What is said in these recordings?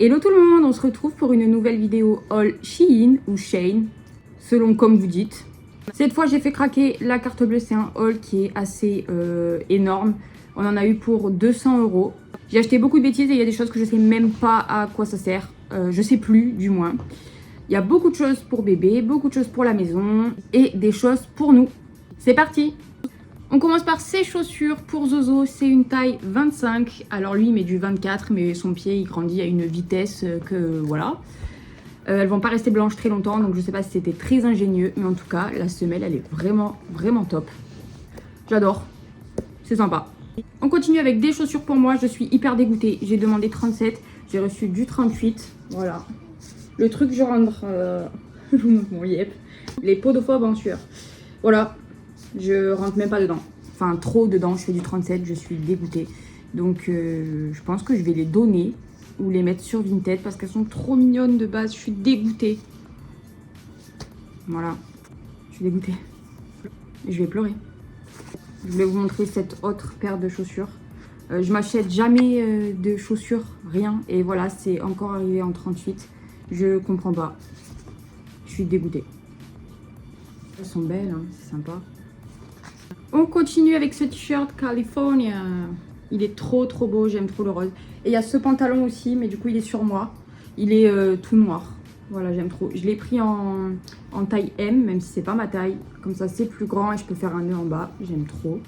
Hello tout le monde, on se retrouve pour une nouvelle vidéo haul Shein ou Shein, selon comme vous dites. Cette fois j'ai fait craquer la carte bleue, c'est un haul qui est assez énorme. On en a eu pour 200 €. J'ai acheté beaucoup de bêtises et il y a des choses que je sais même pas à quoi ça sert. Je sais plus du moins. Il y a beaucoup de choses pour bébé, beaucoup de choses pour la maison et des choses pour nous. C'est parti! On commence par ces chaussures pour Zozo, c'est une taille 25. Alors lui il met du 24 mais son pied il grandit à une vitesse que voilà. Elles vont pas rester blanches très longtemps donc je sais pas si c'était très ingénieux. Mais en tout cas la semelle elle est vraiment top. J'adore, c'est sympa. On continue avec des chaussures pour moi, je suis hyper dégoûtée. J'ai demandé 37, j'ai reçu du 38. Voilà. Le truc je rentre, je vous montre mon yep. Les podophobes en sueur. Voilà. Je rentre même pas dedans. Enfin, trop dedans. Je fais du 37. Je suis dégoûtée. Donc, je pense que je vais les donner ou les mettre sur Vinted parce qu'elles sont trop mignonnes de base. Je suis dégoûtée. Voilà. Je suis dégoûtée. Je vais pleurer. Je voulais vous montrer cette autre paire de chaussures. Je m'achète jamais de chaussures, rien. Et voilà, c'est encore arrivé en 38. Je comprends pas. Je suis dégoûtée. Elles sont belles, hein, c'est sympa. On continue avec ce t-shirt California. Il est trop beau, j'aime trop le rose. Et il y a ce pantalon aussi, mais du coup il est sur moi. Il est tout noir. Voilà, j'aime trop. Je l'ai pris en taille M, même si c'est pas ma taille. Comme ça c'est plus grand et je peux faire un nœud en bas. J'aime trop.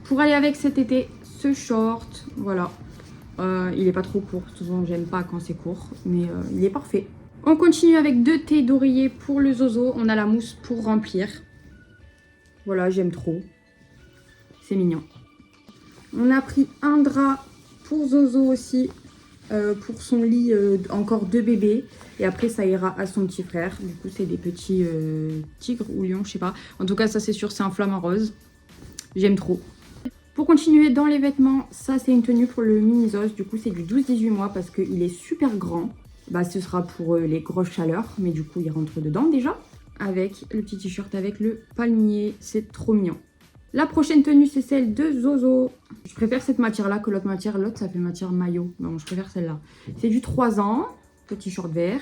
Pour aller avec cet été, ce short, voilà. Il est pas trop court, souvent j'aime pas quand c'est court, mais il est parfait. On continue avec deux thés d'oreiller pour le Zozo. On a la mousse pour remplir. Voilà, j'aime trop. C'est mignon. On a pris un drap pour Zozo aussi, pour son lit, encore deux bébés. Et après, ça ira à son petit frère. Du coup, c'est des petits tigres ou lions, je sais pas. En tout cas, ça c'est sûr, c'est un flamant rose. J'aime trop. Pour continuer dans les vêtements, ça c'est une tenue pour le mini-Zos. Du coup, c'est du 12-18 mois parce qu'il est super grand. Bah, ce sera pour les grosses chaleurs, mais du coup, il rentre dedans déjà. Avec le petit t-shirt avec le palmier, c'est trop mignon. La prochaine tenue, c'est celle de Zozo. Je préfère cette matière-là que l'autre matière. L'autre, ça fait matière maillot. Bon, je préfère celle-là. C'est du 3 ans, petit short vert,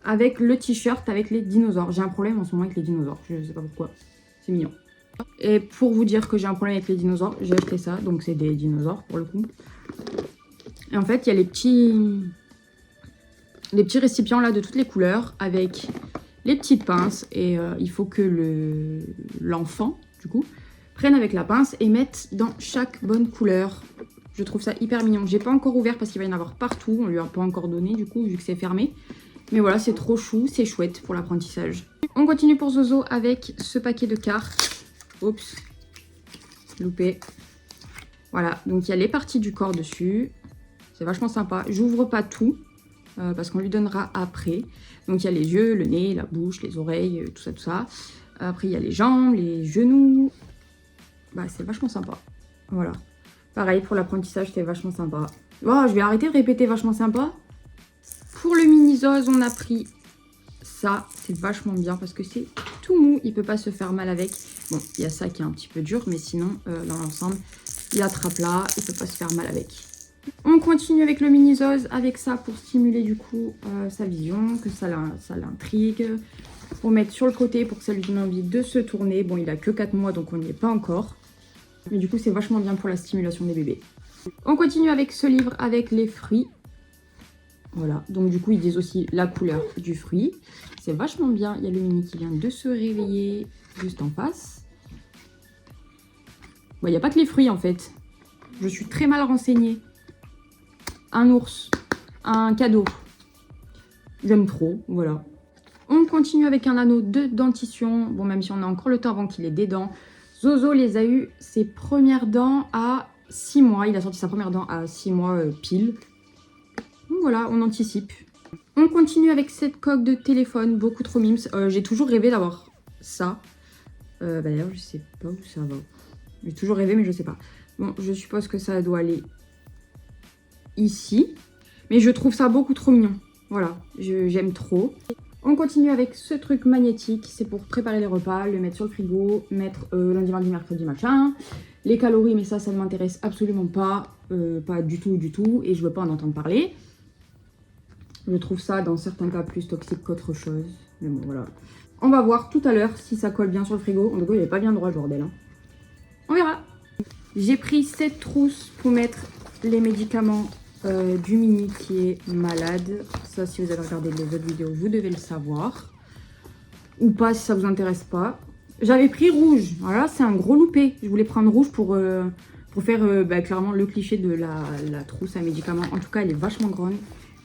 avec le t-shirt avec les dinosaures. J'ai un problème en ce moment avec les dinosaures. Je sais pas pourquoi. C'est mignon. Et pour vous dire que j'ai un problème avec les dinosaures, j'ai acheté ça. Donc, c'est des dinosaures pour le coup. Et en fait, il y a les petits récipients là de toutes les couleurs avec les petites pinces. Et il faut que l'enfant, du coup, prennent avec la pince et mettent dans chaque bonne couleur. Je trouve ça hyper mignon. J'ai pas encore ouvert parce qu'il va y en avoir partout. On lui a pas encore donné du coup vu que c'est fermé. Mais voilà, c'est trop chou, c'est chouette pour l'apprentissage. On continue pour Zozo avec ce paquet de cartes. Oups, loupé. Voilà, donc il y a les parties du corps dessus. C'est vachement sympa. J'ouvre pas tout parce qu'on lui donnera après. Donc il y a les yeux, le nez, la bouche, les oreilles, tout ça. Après il y a les jambes, les genoux. Bah, c'est vachement sympa. Voilà. Pareil, pour l'apprentissage, c'est vachement sympa. Oh, je vais arrêter de répéter vachement sympa. Pour le mini-Zoz, on a pris ça. C'est vachement bien parce que c'est tout mou. Il peut pas se faire mal avec. Bon, il y a ça qui est un petit peu dur, mais sinon, dans l'ensemble, il attrape là. Il peut pas se faire mal avec. On continue avec le mini-Zoz, avec ça pour stimuler du coup sa vision, que ça l'intrigue. Pour mettre sur le côté pour que ça lui donne envie de se tourner. Bon, il a que 4 mois, donc on n'y est pas encore. Mais du coup, c'est vachement bien pour la stimulation des bébés. On continue avec ce livre avec les fruits. Voilà, donc du coup, ils disent aussi la couleur du fruit. C'est vachement bien. Il y a le mini qui vient de se réveiller juste en face. Bon, il n'y a pas que les fruits en fait. Je suis très mal renseignée. Un ours, un cadeau. J'aime trop, voilà. On continue avec un anneau de dentition. Bon, même si on a encore le temps avant qu'il ait des dents. Zozo les a eu ses premières dents à 6 mois. Il a sorti sa première dent à 6 mois pile. Donc voilà, on anticipe. On continue avec cette coque de téléphone, beaucoup trop mimes. J'ai toujours rêvé d'avoir ça. D'ailleurs, je sais pas où ça va. J'ai toujours rêvé, mais je sais pas. Bon, je suppose que ça doit aller ici. Mais je trouve ça beaucoup trop mignon. Voilà, j'aime trop. On continue avec ce truc magnétique, c'est pour préparer les repas, le mettre sur le frigo, mettre lundi, mardi, mercredi, machin. Les calories, mais ça ne m'intéresse absolument pas, pas du tout, et je veux pas en entendre parler. Je trouve ça dans certains cas plus toxique qu'autre chose. Mais bon, voilà. On va voir tout à l'heure si ça colle bien sur le frigo. En tout cas, il n'est pas bien droit le bordel. Hein. On verra. J'ai pris cette trousse pour mettre les médicaments du mini qui est malade. Ça, si vous avez regardé les autres vidéos, vous devez le savoir. Ou pas si ça vous intéresse pas. J'avais pris rouge. Voilà, c'est un gros loupé. Je voulais prendre rouge pour faire clairement le cliché de la trousse à médicaments. En tout cas, elle est vachement grande.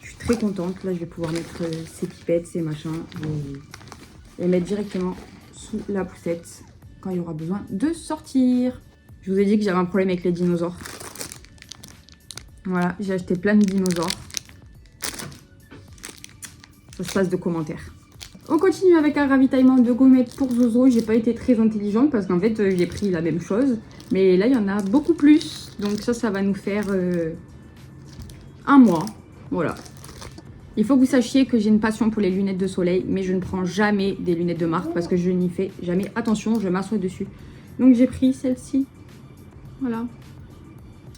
Je suis très contente. Là, je vais pouvoir mettre ces pipettes, ces machins. Et les mettre directement sous la poussette quand il y aura besoin de sortir. Je vous ai dit que j'avais un problème avec les dinosaures. Voilà, j'ai acheté plein de dinosaures. Ça se passe de commentaires. On continue avec un ravitaillement de gommettes pour Zozo. J'ai pas été très intelligente parce qu'en fait, j'ai pris la même chose. Mais là, il y en a beaucoup plus. Donc ça va nous faire un mois. Voilà. Il faut que vous sachiez que j'ai une passion pour les lunettes de soleil. Mais je ne prends jamais des lunettes de marque parce que je n'y fais jamais attention. Je m'assois dessus. Donc j'ai pris celle-ci. Voilà.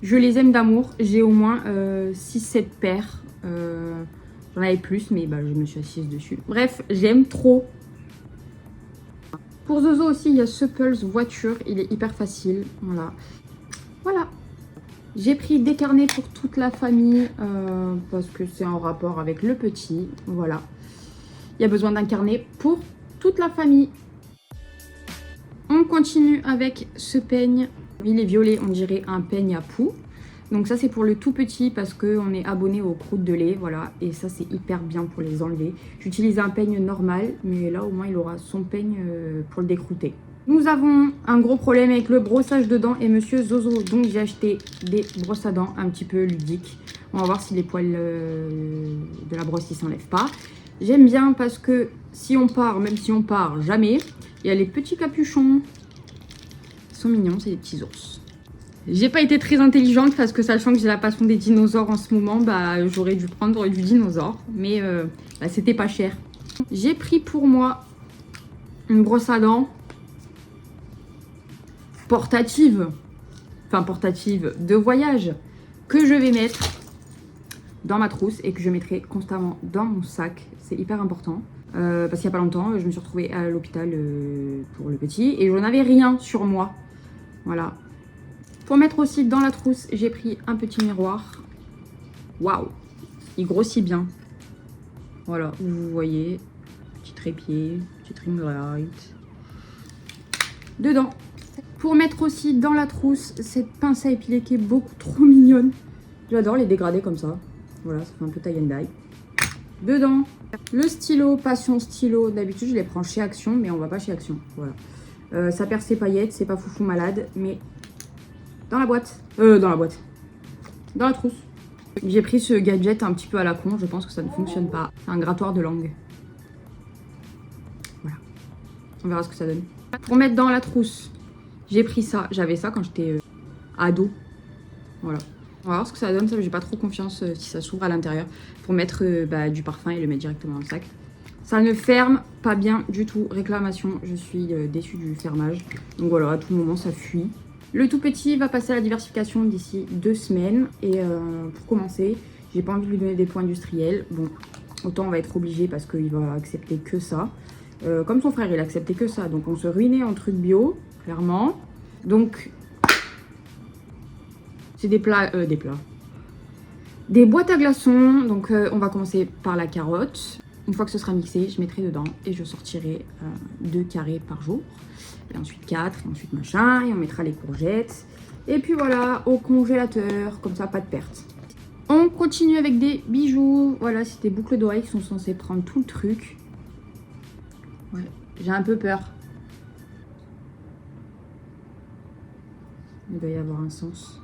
Je les aime d'amour. J'ai au moins 6-7 paires. J'en avais plus, mais je me suis assise dessus. Bref, j'aime trop. Pour Zozo aussi, il y a ce Pulse voiture. Il est hyper facile. Voilà. Voilà. J'ai pris des carnets pour toute la famille parce que c'est en rapport avec le petit. Voilà. Il y a besoin d'un carnet pour toute la famille. On continue avec ce peigne. Il est violet, on dirait un peigne à poux. Donc ça c'est pour le tout petit parce qu'on est abonné aux croûtes de lait, voilà. Et ça c'est hyper bien pour les enlever. J'utilise un peigne normal, mais là au moins il aura son peigne pour le décroûter. Nous avons un gros problème avec le brossage de dents et monsieur Zozo. Donc j'ai acheté des brosses à dents un petit peu ludiques. On va voir si les poils de la brosse ils s'enlèvent pas. J'aime bien parce que si on part, même si on part jamais, il y a les petits capuchons. Ils sont mignons, c'est des petits ours. J'ai pas été très intelligente parce que sachant que j'ai la passion des dinosaures en ce moment, j'aurais dû prendre du dinosaure. Mais c'était pas cher. J'ai pris pour moi une brosse à dents portative. Enfin portative de voyage. Que je vais mettre dans ma trousse et que je mettrai constamment dans mon sac. C'est hyper important. Parce qu'il n'y a pas longtemps, je me suis retrouvée à l'hôpital pour le petit. Et je n'avais rien sur moi. Voilà. Pour mettre aussi dans la trousse, j'ai pris un petit miroir. Waouh! Il grossit bien. Voilà, vous voyez. Petit trépied, petit ring light. Dedans. Pour mettre aussi dans la trousse, cette pince à épiler qui est beaucoup trop mignonne. J'adore les dégradés comme ça. Voilà, ça fait un peu tie and die. Dedans, le stylo, passion stylo. D'habitude, je les prends chez Action, mais on va pas chez Action. Voilà. Ça perd ses paillettes, c'est pas foufou malade, mais... Dans la boîte. Dans la trousse. J'ai pris ce gadget un petit peu à la con. Je pense que ça ne fonctionne pas. C'est un grattoir de langue. Voilà. On verra ce que ça donne. Pour mettre dans la trousse, j'ai pris ça. J'avais ça quand j'étais ado. Voilà. On va voir ce que ça donne. Ça, j'ai pas trop confiance si ça s'ouvre à l'intérieur. Pour mettre du parfum et le mettre directement dans le sac. Ça ne ferme pas bien du tout. Réclamation. Je suis déçue du fermage. Donc voilà, à tout moment, ça fuit. Le tout petit va passer à la diversification d'ici 2 semaines. Et pour commencer, j'ai pas envie de lui donner des points industriels. Bon, autant on va être obligé parce qu'il va accepter que ça. Comme son frère, il acceptait que ça. Donc on se ruinait en trucs bio, clairement. Donc, c'est des boîtes à glaçons. Donc on va commencer par la carotte. Une fois que ce sera mixé, je mettrai dedans et je sortirai 2 carrés par jour. Et ensuite 4, et ensuite machin, et on mettra les courgettes. Et puis voilà, au congélateur, comme ça, pas de perte. On continue avec des bijoux. Voilà, c'est des boucles d'oreilles qui sont censées prendre tout le truc. Ouais, j'ai un peu peur. Il doit y avoir un sens.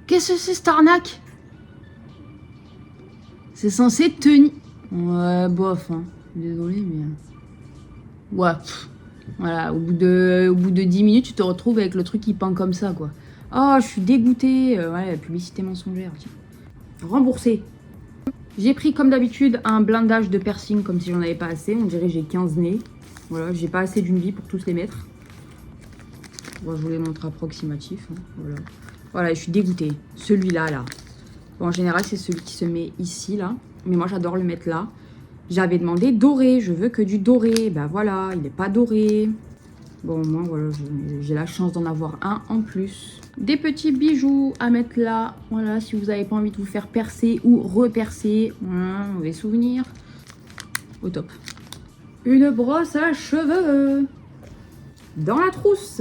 Qu'est-ce que c'est cette arnaque? C'est censé tenir. Ouais, bof, hein. Désolée, mais... Ouais, voilà, au bout de 10 minutes, tu te retrouves avec le truc qui pend comme ça, quoi. Oh, je suis dégoûtée. Ouais, publicité mensongère, tiens. Remboursé. J'ai pris, comme d'habitude, un blindage de piercing, comme si j'en avais pas assez. On dirait que j'ai 15 nez. Voilà, j'ai pas assez d'une vie pour tous les mettre. Bon, je vous les montre approximatif. Hein. Voilà. Voilà, je suis dégoûtée. Celui-là, là. Bon, en général, c'est celui qui se met ici, là. Mais moi, j'adore le mettre là. J'avais demandé doré. Je veux que du doré. Ben voilà, il n'est pas doré. Bon, moi, voilà, j'ai la chance d'en avoir un en plus. Des petits bijoux à mettre là. Voilà, si vous n'avez pas envie de vous faire percer ou repercer. Voilà, mauvais souvenir. Au top. Une brosse à cheveux. Dans la trousse.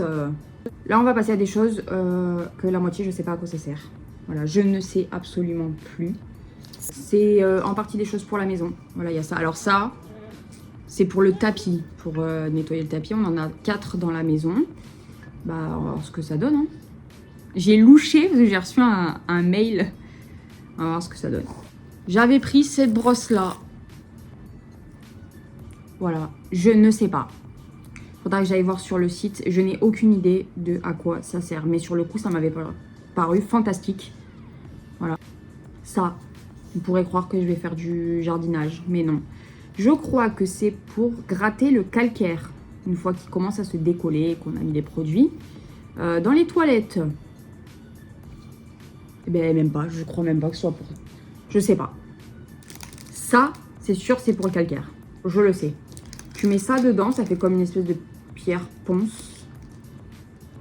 Là, on va passer à des choses que la moitié, je ne sais pas à quoi ça sert. Voilà, je ne sais absolument plus. C'est en partie des choses pour la maison. Voilà, il y a ça. Alors ça, c'est pour le tapis. Pour nettoyer le tapis, on en a 4 dans la maison. Bah, on va voir ce que ça donne. Hein. J'ai louché parce que j'ai reçu un mail. On va voir ce que ça donne. J'avais pris cette brosse-là. Voilà, je ne sais pas. Faudra que j'aille voir sur le site. Je n'ai aucune idée de à quoi ça sert. Mais sur le coup, ça m'avait paru fantastique. Voilà. Ça, on pourrait croire que je vais faire du jardinage. Mais non. Je crois que c'est pour gratter le calcaire. Une fois qu'il commence à se décoller, qu'on a mis les produits. Dans les toilettes. Eh bien, même pas. Je crois même pas que ce soit pour... Je sais pas. Ça, c'est sûr, c'est pour le calcaire. Je le sais. Tu mets ça dedans, ça fait comme une espèce de pierre ponce.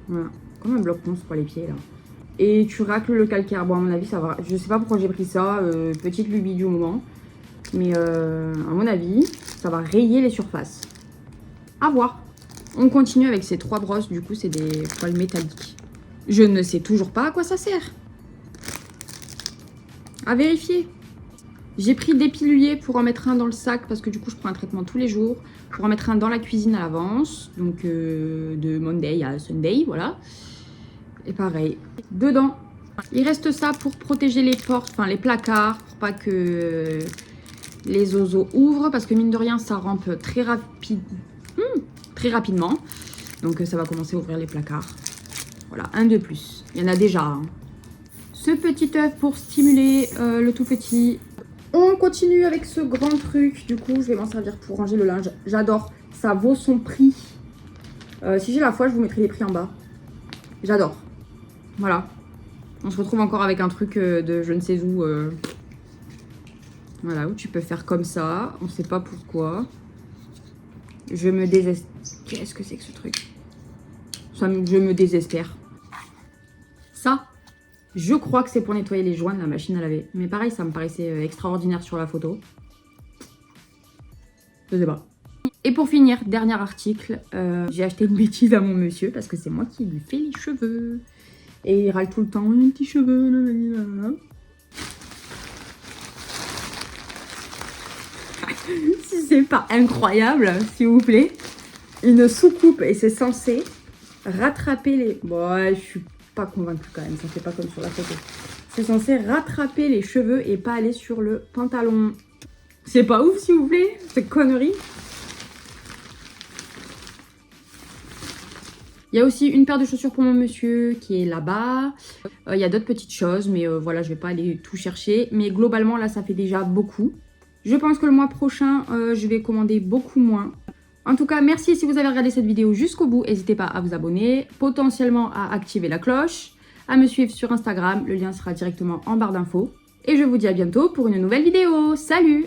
Voilà. Comme un bloc ponce pour les pieds, là. Et tu racles le calcaire. Bon, à mon avis, ça va. Je sais pas pourquoi j'ai pris ça. Petite lubie du moment. Mais à mon avis, ça va rayer les surfaces. À voir. On continue avec ces 3 brosses. Du coup, c'est des poils métalliques. Je ne sais toujours pas à quoi ça sert. À vérifier. J'ai pris des piluliers pour en mettre un dans le sac parce que du coup, je prends un traitement tous les jours. Pour en mettre un dans la cuisine à l'avance. Donc, de Monday à Sunday, voilà. Et pareil, dedans, il reste ça pour protéger les portes, enfin les placards, pour pas que les oiseaux ouvrent. Parce que mine de rien, ça rampe très rapidement. Donc, ça va commencer à ouvrir les placards. Voilà, un de plus. Il y en a déjà. Hein. Ce petit œuf pour stimuler le tout petit. On continue avec ce grand truc. Du coup, je vais m'en servir pour ranger le linge. J'adore. Ça vaut son prix. Si j'ai la foi, je vous mettrai les prix en bas. J'adore. Voilà. On se retrouve encore avec un truc de je ne sais où. Voilà, où tu peux faire comme ça. On ne sait pas pourquoi. Je me désespère. Qu'est-ce que c'est que ce truc? Je me désespère. Ça, je crois que c'est pour nettoyer les joints de la machine à laver. Mais pareil, ça me paraissait extraordinaire sur la photo. Je sais pas. Et pour finir, dernier article. J'ai acheté une bêtise à mon monsieur parce que c'est moi qui lui fais les cheveux. Et il râle tout le temps, les petits cheveux, nanana. Si c'est pas incroyable, s'il vous plaît. Une soucoupe et c'est censé rattraper les... Bon, ouais, je suis pas convaincue quand même, ça fait pas comme sur la photo. C'est censé rattraper les cheveux et pas aller sur le pantalon. C'est pas ouf, s'il vous plaît, cette connerie. Il y a aussi une paire de chaussures pour mon monsieur qui est là-bas. Il y a d'autres petites choses, mais voilà, je vais pas aller tout chercher. Mais globalement, là, ça fait déjà beaucoup. Je pense que le mois prochain, je vais commander beaucoup moins. En tout cas, merci si vous avez regardé cette vidéo jusqu'au bout. N'hésitez pas à vous abonner, potentiellement à activer la cloche, à me suivre sur Instagram. Le lien sera directement en barre d'infos. Et je vous dis à bientôt pour une nouvelle vidéo. Salut!